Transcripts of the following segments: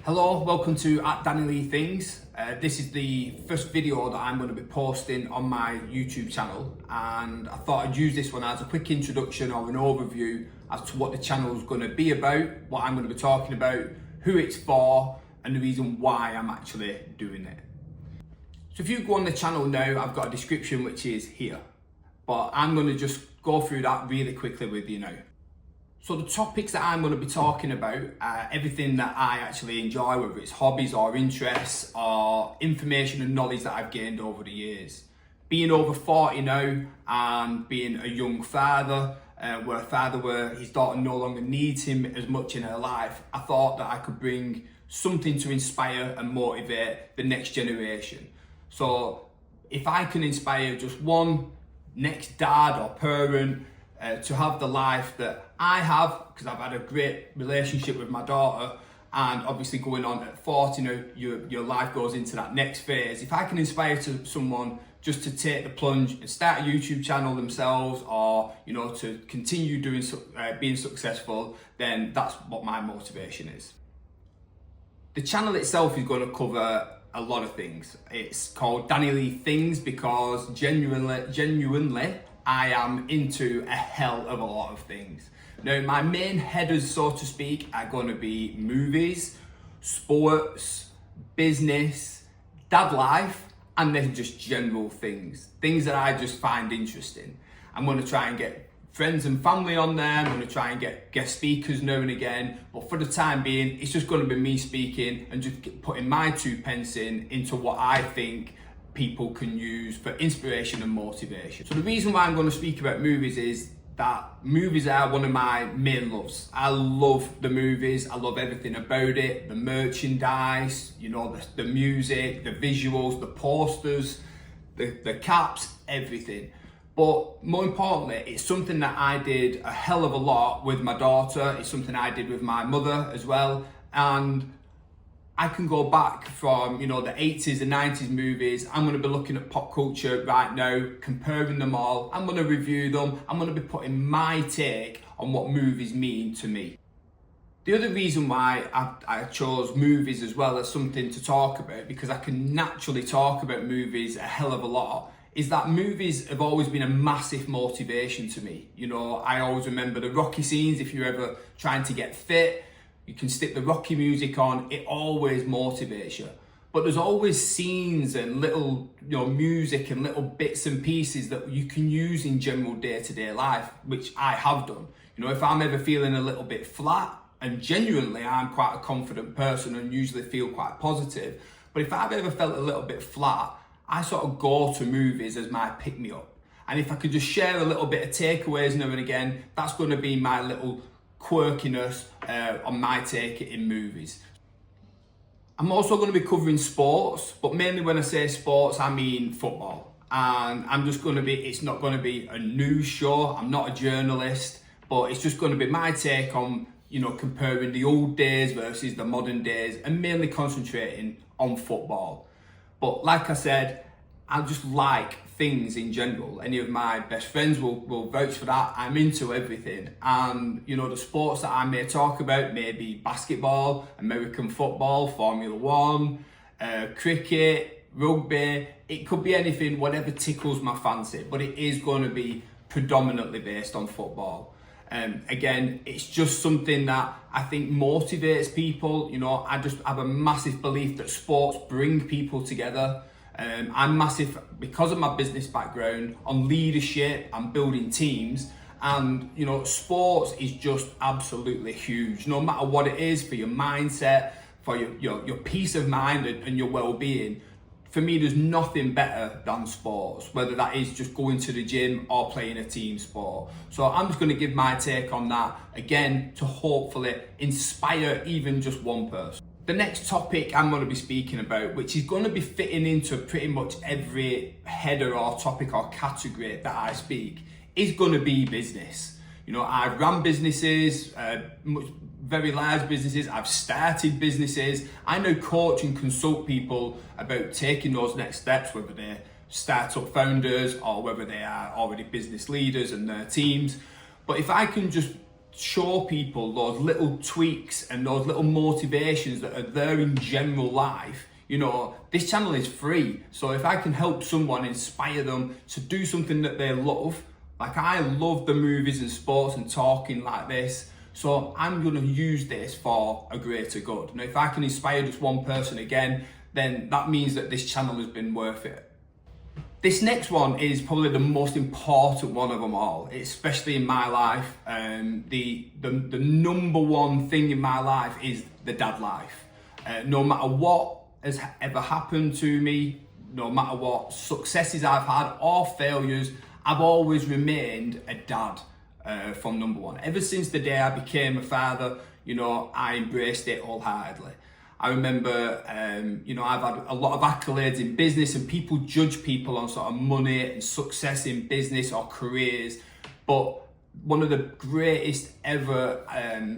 Hello, welcome to Danny Leigh Things. This is the first video that I'm going to be posting on my YouTube channel, and I thought I'd use this one as a quick introduction or an overview as to what the channel is going to be about, what I'm going to be talking about, who it's for, and the reason why I'm actually doing it. So if you go on the channel now, I've got a description which is here, but I'm going to just go through that really quickly with you now. So the topics that I'm going to be talking about are everything that I actually enjoy, whether it's hobbies or interests or information and knowledge that I've gained over the years. Being over 40 now and being a young father, where his daughter no longer needs him as much in her life, I thought that I could bring something to inspire and motivate the next generation. So if I can inspire just one next dad or parent to have the life that I have, because I've had a great relationship with my daughter, and obviously going on at 40 now, your life goes into that next phase. If I can inspire someone just to take the plunge and start a YouTube channel themselves, or to continue being successful, then that's what my motivation is. The channel itself is going to cover a lot of things. It's called Danny Leigh Things because genuinely I am into a hell of a lot of things. Now, my main headers, so to speak, are going to be movies, sports, business, dad life, and then just general things that I just find interesting. I'm going to try and get friends and family on there. I'm going to try and get guest speakers now and again, but for the time being, it's just going to be me speaking and just putting my 2 pence into what I think people can use for inspiration and motivation. So the reason why I'm going to speak about movies is that movies are one of my main loves. I love the movies, I love everything about it, the merchandise, the music, the visuals, the posters, the caps, everything. But more importantly, it's something that I did a hell of a lot with my daughter. It's something I did with my mother as well. And I can go back from, the 80s and 90s movies. I'm going to be looking at pop culture right now, comparing them all. I'm going to review them. I'm going to be putting my take on what movies mean to me. The other reason why I chose movies as well as something to talk about, because I can naturally talk about movies a hell of a lot, is that movies have always been a massive motivation to me. I always remember the Rocky scenes. If you're ever trying to get fit, you can stick the Rocky music on, it always motivates you. But there's always scenes and little music and little bits and pieces that you can use in general day-to-day life, which I have done. If I'm ever feeling a little bit flat, and genuinely I'm quite a confident person and usually feel quite positive, but if I've ever felt a little bit flat, I sort of go to movies as my pick-me-up. And if I could just share a little bit of takeaways now and again, that's going to be my little quirkiness on my take in movies. I'm also going to be covering sports, but mainly when I say sports, I mean football. And it's not going to be a news show. I'm not a journalist, but it's just going to be my take on, comparing the old days versus the modern days and mainly concentrating on football. But like I said, I just like things in general. Any of my best friends will vouch for that. I'm into everything. And, the sports that I may talk about may be basketball, American football, Formula One, cricket, rugby. It could be anything, whatever tickles my fancy, but it is going to be predominantly based on football. Again, it's just something that I think motivates people. I just have a massive belief that sports bring people together. I'm massive, because of my business background, on leadership and building teams. And, sports is just absolutely huge. No matter what it is, for your mindset, for your peace of mind and your well-being. For me, there's nothing better than sports, whether that is just going to the gym or playing a team sport. So I'm just going to give my take on that, again, to hopefully inspire even just one person. The next topic I'm going to be speaking about, which is going to be fitting into pretty much every header or topic or category that I speak, is going to be business. I've run businesses, very large businesses. I've started businesses. I now coach and consult people about taking those next steps, whether they're startup founders or whether they are already business leaders and their teams. But if I can just show people those little tweaks and those little motivations that are there in general life, you know, this channel is free. So if I can help someone, inspire them to do something that they love, like I love the movies and sports and talking like this, so I'm gonna use this for a greater good. Now, if I can inspire just one person again, then that means that this channel has been worth it. This next one is probably the most important one of them all, especially in my life. The number one thing in my life is the dad life. No matter what has ever happened to me, no matter what successes I've had or failures, I've always remained a dad from number one. Ever since the day I became a father, you know, I embraced it wholeheartedly. I remember, you know, I've had a lot of accolades in business, and people judge people on sort of money and success in business or careers. But one of the greatest ever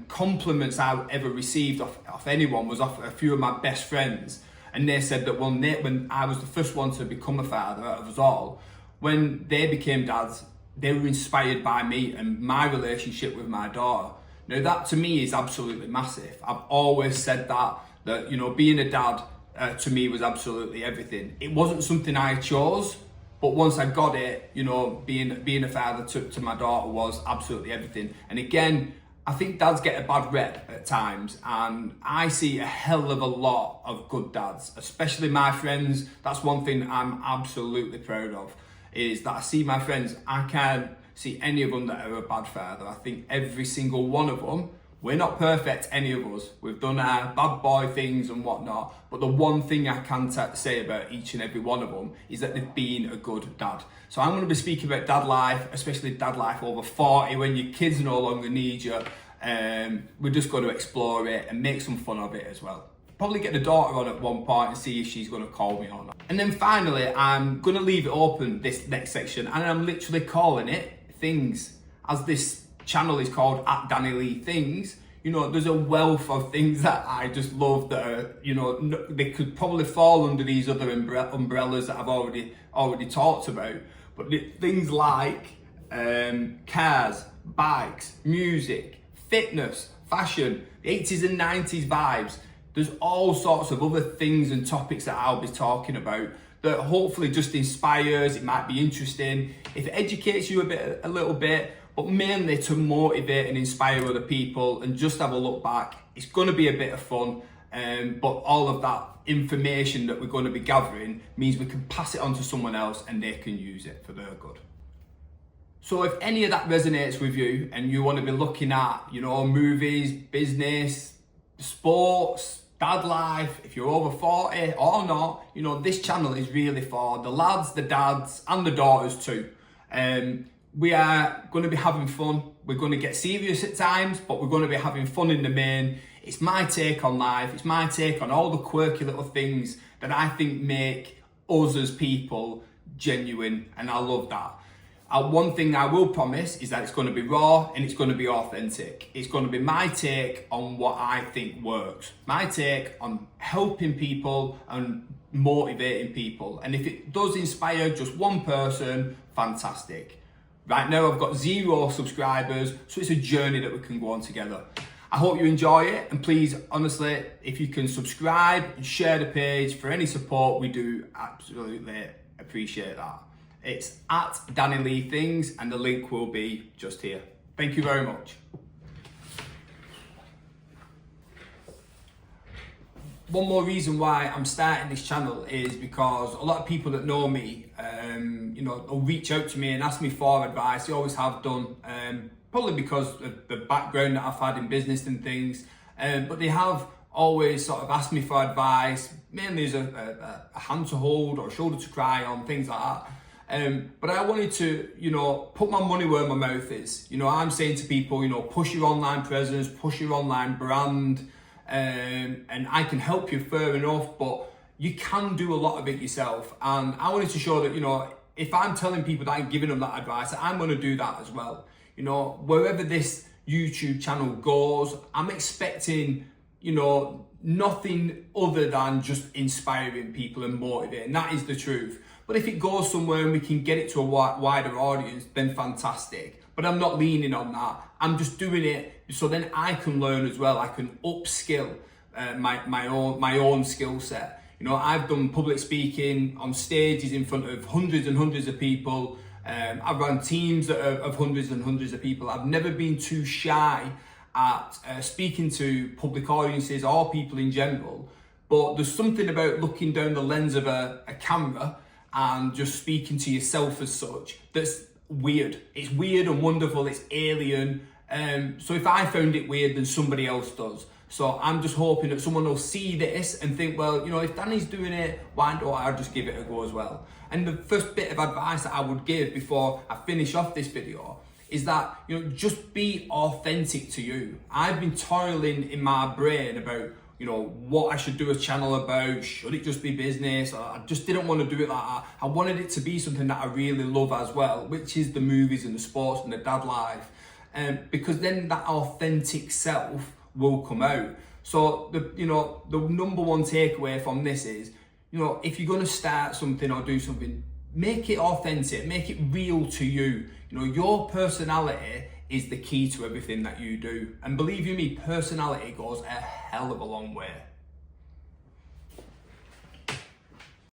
compliments I ever received off anyone was off a few of my best friends. And they said that when I was the first one to become a father out of us all, when they became dads, they were inspired by me and my relationship with my daughter. Now that to me is absolutely massive. I've always said that, you know, being a dad to me was absolutely everything. It wasn't something I chose, but once I got it, you know, being a father to my daughter was absolutely everything. And again, I think dads get a bad rep at times, and I see a hell of a lot of good dads, especially my friends. That's one thing I'm absolutely proud of, is that I see my friends, I can't see any of them that are a bad father. I think every single one of them, we're not perfect, any of us. We've done our bad boy things and whatnot, but the one thing I can say about each and every one of them is that they've been a good dad. So I'm going to be speaking about dad life, especially dad life over 40, when your kids no longer need you. We're just going to explore it and make some fun of it as well. Probably get the daughter on at one point and see if she's going to call me or not. And then finally, I'm going to leave it open, this next section, and I'm literally calling it Things. As this channel is called @Danny Leigh Things, you know, there's a wealth of things that I just love that are, you know, they could probably fall under these other umbrellas that I've already talked about. But things like cars, bikes, music, fitness, fashion, the 80s and 90s vibes. There's all sorts of other things and topics that I'll be talking about that hopefully just inspires, it might be interesting, if it educates you a little bit, but mainly to motivate and inspire other people and just have a look back. It's going to be a bit of fun, but all of that information that we're going to be gathering means we can pass it on to someone else and they can use it for their good. So if any of that resonates with you and you want to be looking at, you know, movies, business, sports, dad life, if you're over 40 or not, you know, this channel is really for the lads, the dads, and the daughters too. We are going to be having fun. We're going to get serious at times, but we're going to be having fun in the main. It's my take on life. It's my take on all the quirky little things that I think make us as people genuine, and I love that. One thing I will promise is that it's going to be raw and it's going to be authentic. It's going to be my take on what I think works. My take on helping people and motivating people. And if it does inspire just one person, fantastic. Right now I've got 0 subscribers, so it's a journey that we can go on together. I hope you enjoy it, and please, honestly, if you can subscribe and share the page for any support, we do absolutely appreciate that. It's @Danny Leigh Things, and the link will be just here. Thank you very much. One more reason why I'm starting this channel is because a lot of people that know me, you know, will reach out to me and ask me for advice. They always have done, probably because of the background that I've had in business and things. But they have always sort of asked me for advice, mainly as a hand to hold or a shoulder to cry on, things like that. But I wanted to, you know, put my money where my mouth is. You know, I'm saying to people, you know, push your online presence, push your online brand, and I can help you fair enough, but you can do a lot of it yourself. And I wanted to show that, you know, if I'm telling people that I'm giving them that advice, I'm going to do that as well. You know, wherever this YouTube channel goes, I'm expecting, you know, nothing other than just inspiring people and motivating. That is the truth. But if it goes somewhere and we can get it to a wider audience, then fantastic. but I'm not leaning on that. I'm just doing it so then I can learn as well. I can upskill my own skill set. You know, I've done public speaking on stages in front of hundreds and hundreds of people. I've run teams of hundreds and hundreds of people. I've never been too shy at speaking to public audiences or people in general. But there's something about looking down the lens of a camera and just speaking to yourself as such that's weird. It's weird and wonderful. It's alien. So if I found it weird, then somebody else does. So I'm just hoping that someone will see this and think, well, you know, if Danny's doing it, why don't I just give it a go as well? And the first bit of advice that I would give before I finish off this video is that, you know, just be authentic to you. I've been toiling in my brain about, you know, what I should do a channel about. Should it just be business? I just didn't want to do it like that. I wanted it to be something that I really love as well, which is the movies and the sports and the dad life. Because then that authentic self will come out. So the number one takeaway from this is, you know, if you're going to start something or do something, make it authentic, make it real to you. You know, your personality is the key to everything that you do. And believe you me, personality goes a hell of a long way.